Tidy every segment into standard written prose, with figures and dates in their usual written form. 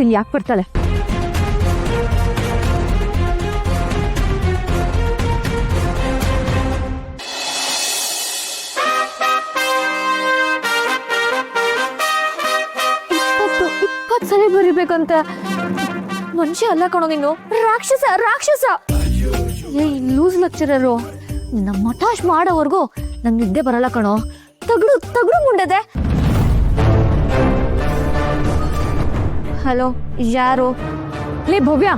ಇಲ್ಲಿ ಯಾಕೆ ಬರ್ತಾಳೆ? ಇಪ್ಪತ್ತು ಸಲ ಬರಿಬೇಕಂತ ಮನುಷ್ಯ ಅಲ್ಲ ಕಣೋ ನೀನು, ರಾಕ್ಷಸ ರಾಕ್ಷಸ. ಲೂಸ್ ಲೆಕ್ಚರರು ನಮ್ಮ ಮಠಾಶ್ ಮಾಡೋವರೆಗೂ ನಂಗೆ ನಿದ್ದೆ ಬರಲ್ಲ ಕಣೋ. ತಗಡು ತಗಡು ಮುಂಡದೆ. ಹಲೋ, ಯಾರು? ಲೇ ಭವ್ಯ,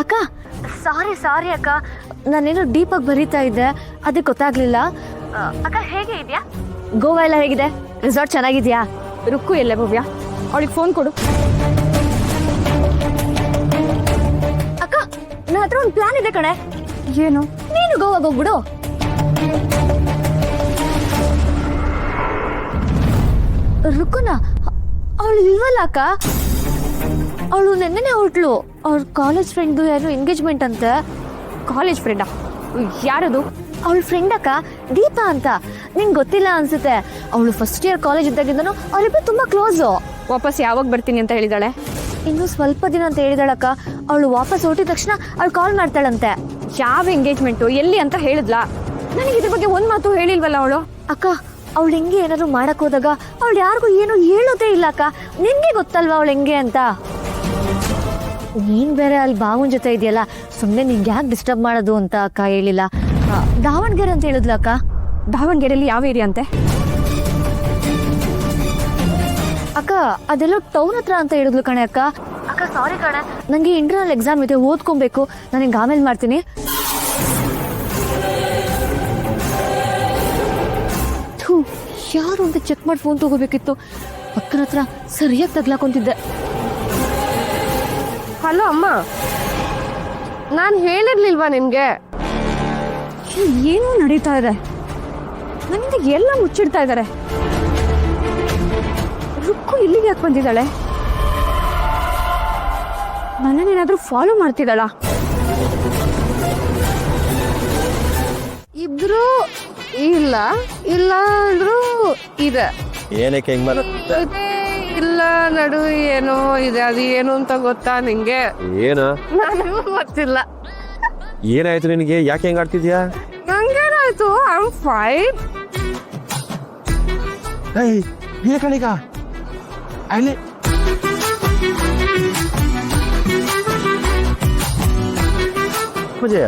ಅಕ್ಕ ಸಾರಿ ಅಕ್ಕ, ನಾನೇನೋ ಡೀಪಾಗಿ ಬರೀತಾ ಇದ್ದೆ, ಅದಕ್ಕೆ ಗೊತ್ತಾಗ್ಲಿಲ್ಲ. ಅಕ್ಕ ಹೇಗೆ ಇದೆಯಾ? ಗೋವಾ ಎಲ್ಲ ಹೇಗಿದೆ? ರೆಸಾರ್ಟ್ ಚೆನ್ನಾಗಿದ್ಯಾ? ರುಕ್ಕು ಎಲ್ಲೇ ಭವ್ಯ? ಅವಳಿಗೆ ಫೋನ್ ಕೊಡು. ಅಕ್ಕ, ನನ್ನ ಹತ್ರ ಒಂದು ಪ್ಲಾನ್ ಇದೆ ಕಣೆ. ಏನು? ನೀನು ಗೋವಾಗೆ ಹೋಗ್ಬಿಡು. ರುಕ್ಕುನ ಅವಳು ಇಲ್ವಲ್ಲ ಅಕ್ಕ, ಅವಳು ನೆನ್ನೆ ಹೊರಟ್ಲು. ಅವ್ರ ಕಾಲೇಜ್ ಫ್ರೆಂಡ್ದು ಯಾರು ಎಂಗೇಜ್ಮೆಂಟ್ ಅಂತೆ. ಕಾಲೇಜ್ ಫ್ರೆಂಡಾ? ಯಾರದು? ಅವಳ ಫ್ರೆಂಡ್ ಅಕ್ಕ, ದೀಪಾ ಅಂತ. ನಿಂಗೆ ಗೊತ್ತಿಲ್ಲ ಅನ್ಸುತ್ತೆ. ಅವಳು ಫಸ್ಟ್ ಇಯರ್ ಕಾಲೇಜ್ ಇದ್ದಾಗಿಂದನು ಅವರಿಬ್ಬರು ತುಂಬಾ ಕ್ಲೋಸು. ವಾಪಸ್ ಯಾವಾಗ ಬರ್ತೀನಿ ಅಂತ ಹೇಳಿದಾಳೆ? ಇನ್ನು ಸ್ವಲ್ಪ ದಿನ ಅಂತ ಹೇಳಿದಾಳಕ್ಕ. ಅವಳು ವಾಪಸ್ ಹೊರಟಿದ ತಕ್ಷಣ ಅವಳು ಕಾಲ್ ಮಾಡ್ತಾಳಂತೆ. ಯಾವ ಎಂಗೇಜ್ಮೆಂಟು, ಎಲ್ಲಿ ಅಂತ ಹೇಳಿದ್ಲಾ? ನನಗೆ ಇದ್ರ ಬಗ್ಗೆ ಒಂದ್ ಮಾತು ಹೇಳಿಲ್ವಲ್ಲ ಅವಳು. ಅಕ್ಕ, ಅವಳು ಹೆಂಗೆ ಏನಾದ್ರು ಮಾಡಕ್ ಹೋದಾಗ ಅವಳು ಯಾರಿಗೂ ಏನು ಹೇಳೋದೇ ಇಲ್ಲ ಅಕ್ಕ. ನಿನ್ಗೆ ಗೊತ್ತಲ್ವಾ ಅವಳು ಹೆಂಗೆ ಅಂತ. ನೀನ್ ಬೇರೆ ಅಲ್ಲಿ ಬಾವನ್ ಜೊತೆ ಇದೆಯಲ್ಲ, ಸುಮ್ಮನೆ ನಿಂಗೆ ಯಾಕೆ ಡಿಸ್ಟರ್ಬ್ ಮಾಡೋದು ಅಂತ ಅಕ್ಕ ಹೇಳಿಲ್ಲ. ದಾವಣಗೆರೆ ಅಂತ ಹೇಳಿದ್ಲ ಅಕ್ಕ. ದಾವಣಗೆರೆಯಲ್ಲಿ ಯಾವ ಏರಿಯಾ ಅಂತೆ? ಅಕ್ಕ, ಅದೆಲ್ಲ ಟೌನ್ ಹತ್ರ ಅಂತ ಹೇಳಿದ್ಲು ಕಣೆ ಅಕ್ಕ. ಅಕ್ಕ ಸಾರಿ ಕಣೆ, ನಂಗೆ ಇಂಟರ್ನಲ್ ಎಕ್ಸಾಮ್ ಇದೆ, ಓದ್ಕೊಬೇಕು. ನಾನು ಹಿಂಗೆ ಆಮೇಲೆ ಮಾಡ್ತೀನಿ. ಯಾರು ಅಂತ ಚೆಕ್ ಮಾಡಿ ಫೋನ್ ತಗೋಬೇಕಿತ್ತು. ಅಕ್ಕನ ಹತ್ರ ಸರಿಯಾಗಿ ತಗ್ಲಾಕೊಂತಿದ್ದೆ. ಹಲೋ ಅಮ್ಮ, ನಾನು ಹೇಳಿರ್ಲಿಲ್ವಾ ನಿನ್ಗೆ? ಏನೋ ನಡೀತಾ ಇದೆ, ನನ್ನಿಂದ ಎಲ್ಲ ಮುಚ್ಚಿಡ್ತಾ ಇದ್ದಾರೆ. ರುಕ್ಕು ಇಲ್ಲಿಗೆ ಯಾಕೆ ಬಂದಿದ್ದಾಳೆ? ನನ್ನನ್ನೇನಾದ್ರೂ ಫಾಲೋ ಮಾಡ್ತಿದ್ದಾಳ? ಇಬ್ರು ಇಲ್ಲ ಇಲ್ಲ ಅಂದ್ರು ಇದೆ. ಏನಕ್ಕೆ ಹೆಂಗ್ ಇದೆ ಇಲ್ಲ ನಡು ಏನೋ ಇದೆ. ಅದು ಏನು ಅಂತ ಗೊತ್ತಾ ನಿಂಗೆ? ಏನ? ನನಗೂ ಗೊತ್ತಿಲ್ಲ. ಏನಾಯ್ತು ನಿನಗೆ? ಯಾಕೆ ಹೆಂಗ್ ಆಡ್ತಿದ್ಯಾ? ನಂಗೇನಾಯ್ತು? I am fine. ಕಣೀಗ ಅಲ್ಲಿ ಪೂಜೆ,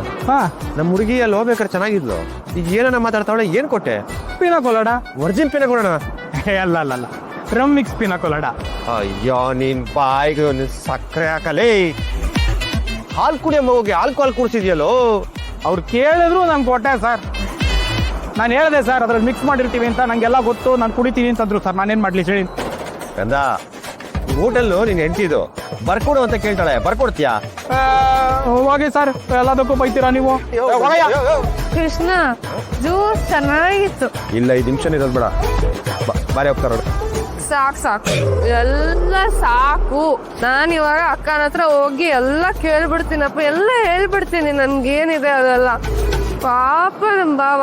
ನಮ್ಮ ಹುಡುಗಿ ಅಲ್ಲಿ ಹೋಗ್ಬೇಕಾರೆ ಚೆನ್ನಾಗಿದ್ಲು. ಈಗ ಏನನ್ನ ಮಾತಾಡ್ತಾವಳೆ? ಏನ್ ಕೊಟ್ಟೆ? ಪಿನಾಕೊಲಾಡ. ವರ್ಜಿನ್ ಪಿನ ಕೊಡೋಣ? ಅಲ್ಲ ಅಲ್ಲ ಅಲ್ಲ, ರಮ್ ಮಿಕ್ಸ್ ಪಿನಾಕೊಲಾಡ. ಅಯ್ಯೋ, ನೀನ್ ಬಾಯಿಗೆ ಸಕ್ಕರೆ ಹಾಕಲೇ. ಹಾಲು ಕುಡಿಯೋ ಮಗುಗೆ ಆಲ್ಕೋಹಾಲ್ ಕುಡಿಸಿದ್ಯಲ್ಲೋ. ಅವ್ರು ಕೇಳಿದ್ರು ನಂಗೆ ಕೊಟ್ಟೆ ಸರ್. ನಾನು ಹೇಳಿದೆ ಸರ್, ಅದ್ರಲ್ಲಿ ಮಿಕ್ಸ್ ಮಾಡಿರ್ತೀವಿ ಅಂತ. ನಂಗೆಲ್ಲ ಗೊತ್ತು, ನಾನು ಕುಡಿತೀನಿ ಅಂತಂದ್ರು ಸರ್. ನಾನೇನ್ ಮಾಡ್ಲಿ ಹೇಳಿ? ಕಂದ, ಹೋಟೆಲ್ ನೀನ್ ಹೆಂಡ್ತಿದ್ದು ಬರ್ಕೊಡು ಅಂತ ಕೇಳ್ತಾಳೆ, ಬರ್ಕೊಡ್ತೀಯಾ? ಹೋಗಿ ಸರ್, ಎಲ್ಲದಕ್ಕೂ ಬೈತೀರಾ ನೀವು? ಕೃಷ್ಣ, ಜ್ಯೂಸ್ ಚೆನ್ನಾಗಿತ್ತು. ಇಲ್ಲ, 5 ನಿಮಿಷ ಇರೋದು ಬೇಡ, ಬಾರಿ ಹೋಗ್ತಾರ. ಸಾಕು ಎಲ್ಲ ಸಾಕು. ನಾನು ಇವಾಗ ಅಕ್ಕನ ಹತ್ರ ಹೋಗಿ ಎಲ್ಲ ಕೇಳ್ಬಿಡ್ತೀನಪ್ಪ, ಎಲ್ಲ ಹೇಳ್ಬಿಡ್ತೀನಿ. ನನ್ಗೇನಿದೆ ಅದೆಲ್ಲ. ಪಾಪ ನಮ್ ಬಾವ,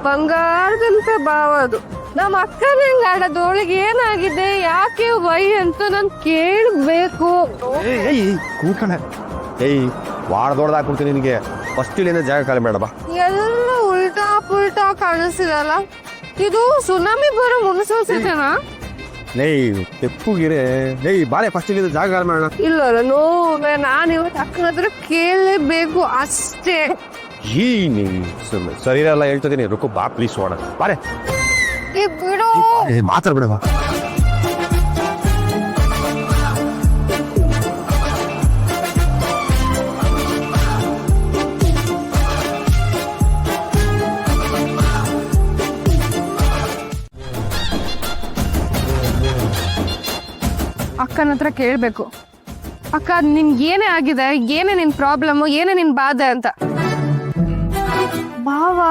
ಬಂಗಾರದಂತ ಬಾವ ಅದು. ನಮ್ಮ ಅಕ್ಕನ ಹೆಂಗ್ ಆಡೋದು, ಅವಳಿಗೆ ಏನಾಗಿದೆ, ಯಾಕೆ ವೈ ಅಂತ ನಾನು ಕೇಳಬೇಕು. ವಾಡ್ದೊಡ್ದಾಕ್ಬಿಡ್ತೀನಿ ನಿನಗೆ. ಫಸ್ಟ್ ಇಲ್ಲಿಂದ ಜಾಗ ಖಾಲಿ ಬೇಡ ಬಾ. ಎಲ್ಲ ಉಲ್ಟಾ ಪುಲ್ಟಾ ಕಾಣಿಸ್ತಿದಲ್ಲ. ಇದು ಸುನಾಮಿ ಬರೋ ಮುನ್ಸೂಚನೆನಾ? ತೆಪ್ಪುಗಿರೆ ಬಾಳೆ ಫಸ್ಟ್ ಇಲ್ಲಿಂದ ಜಾಗ ಖಾಲಿ ಮಾಡೋಣ. ಇಲ್ಲ ನೋವೇ, ನಾನು ಇವತ್ತು ಅಕ್ಕನ ಹತ್ರ ಕೇಳಲೇಬೇಕು ಅಷ್ಟೇ. ಈ ನೀ ಸರಿ ಇರಲ್ಲ ಹೇಳ್ತಿದ್ದೀನಿ. ರುಕ್ಕು ಬಾ ಪ್ಲೀಸ್, ಹೋಣ ಬಾರೆ. ಬಿಡು, ಮಾತಾಡ್ಬಿಡವಾ. ಅಕ್ಕನ ಹತ್ರ ಕೇಳಬೇಕು. ಅಕ್ಕ, ನಿನ್ಗೆ ಏನೇ ಆಗಿದೆ, ಏನೇ ನಿನ್ ಪ್ರಾಬ್ಲಮ್, ಏನೇ ನಿನ್ ಬಾಧೆ ಅಂತ. ಬಾವ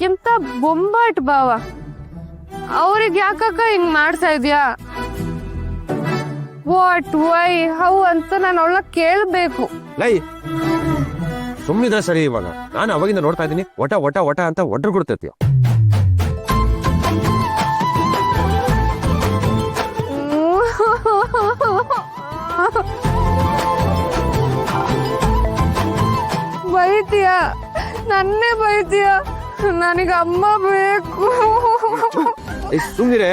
ಎಂತ ಬೊಂಬಾಟ್ ಬಾವ, ಅವ್ರಿಗೆ ಯಾಕಕ್ಕ ಹಿಂಗ್ ಮಾಡ್ತಾ ಇದ್ಯಾ? ವಾಟ್, ವೈ, ಹೌ ಅಂತ ನಾನು ಅವಳ ಕೇಳ್ಬೇಕು. ಸುಮ್ಮನಿದ್ರೆ ಸರಿ. ಇವಾಗ ನಾನು ಅವಾಗಿಂದ ನೋಡ್ತಾ ಇದ್ದೀನಿ, ಒಟ ಒಟ ಒಟ ಅಂತ ಒಡ್ರು ಕೊಡ್ತೈತಿ. ನನ್ನೇ ಬೈತೀಯ. ನನಗೆ ಅಮ್ಮ ಬೇಕು. ಸುಮ್ಮನೆ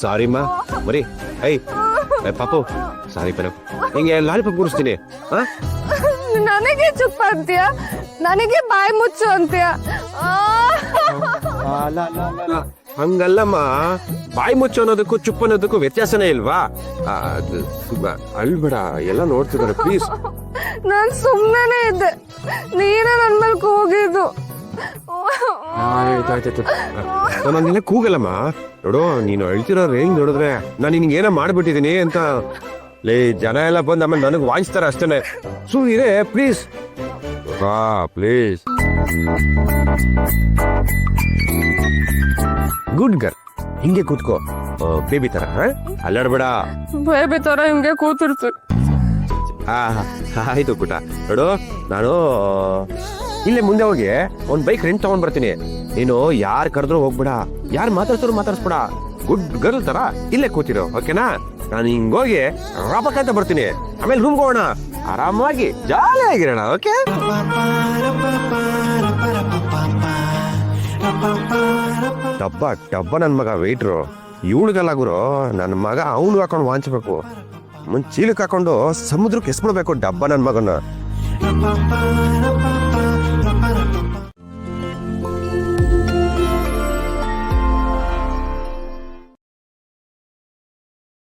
ಸಾರಿ ಮಾ ಮರಿ ಐ ಪಾಪು ಸಾರಿ ಮೇಡಮ್ ಹಿಂಗೆ ಲಾಲಿಪಾಪ್ ಕೂರಿಸ್ತೀನಿ ನನಗೆ ಚುಪ್ಪ ಅಂತೀಯ, ನನಗೆ ಬಾಯಿ ಮುಚ್ಚು ಅಂತೀಯ. ಹಂಗಲ್ಲಮ್ಮ, ಬಾಯಿ ಮುಚ್ಚು ಅನ್ನೋದಕ್ಕೂ ಚುಪ್ ಅನ್ನೋದಕ್ಕೂ ವ್ಯತ್ಯಾಸನೇ ಇಲ್ವಾ? ಅಳ್ಬೇಡ, ಎಲ್ಲ ನೋಡ್ತಿದ್ದಾರೆ ಪ್ಲೀಸ್. ನಾನ್ ಸುಮ್ಮನೆ ಇದ್ದೆ, ನೀನೇ ನನ್ ಮೇಲೆ ಕೂಗಿದ್ದು. ಆಯ್ತಾಯ್ತಾಯ್ತು, ನಾನು ಹಂಗೆಲ್ಲ ಕೂಗಲ್ಲಮ್ಮ. ನೋಡು, ನೀನು ಅಳ್ತಿರೋ ರೇಂಜ್ ನೋಡಿದ್ರೆ ನಾನು ನಿನ್ಗೆ ಏನೋ ಮಾಡ್ಬಿಟ್ಟಿದೀನಿ ಅಂತ ಲೇ ಜನ ಎಲ್ಲ ಬಂದು ಆಮೇಲೆ ನನಗೆ ವಾಯಿಸ್ತಾರೆ ಅಷ್ಟೇನೆ. ಸುಮ್ಮನೆ ಪ್ಲೀಸ್ ಪ್ಲೀಸ್. ಗುಡ್ ಗರ್ಲ್, ಹಿಂಗೆ ಕೂತ್ಕೋ, ಬೇಬಿ ತರ ಅಲ್ಲಾಡ್ಬೇಡ. ಬೇಬಿ ತರ ಹಿಂಗೆ ಕೂತಿರ್ತು. ಆಯ್ತು ಪುಟ. ನೋಡು, ನಾನು ಇಲ್ಲೇ ಮುಂದೆ ಹೋಗಿ ಒಂದ್ ಬೈಕ್ ರೆಂಟ್ ತಗೊಂಡ್ ಬರ್ತೀನಿ. ನೀನು ಯಾರು ಕರೆದ್ರು ಹೋಗ್ಬೇಡ, ಯಾರು ಮಾತಾಡ್ತಾರೋ ಮಾತಾಡ್ಸ್ಬೇಡ. ಗುಡ್ ಗರ್ಲ್ ತರ ಇಲ್ಲೇ ಕೂತಿರೋ, ಓಕೆನಾ? ನಾನು ಹಿಂಗೋಗಿ ರಾಪಕ್ಕಂತ ಬರ್ತೀನಿ, ಆಮೇಲೆ ರೂಮ್ಗೆ ಹೋಗೋಣ, ಆರಾಮಾಗಿ ಜಾಲಿ ಆಗಿರೋಣ. ಓಕೆ? ಡಬ್ಬ ನನ್ ಮಗ ವೆಯ್ಟ್ರು, ಇವಳಿಗೆಲ್ಲ ಗುರು ನನ್ನ ಮಗ ಅವನು ಹಾಕೊಂಡು ವಾಂಚಬೇಕು. ಚೀಲಕ್ಕೆ ಹಾಕೊಂಡು ಸಮುದ್ರಕ್ಕೆ ಎಸ್ಬಿಡ್ಬೇಕು ಡಬ್ಬ ನನ್ ಮಗನ.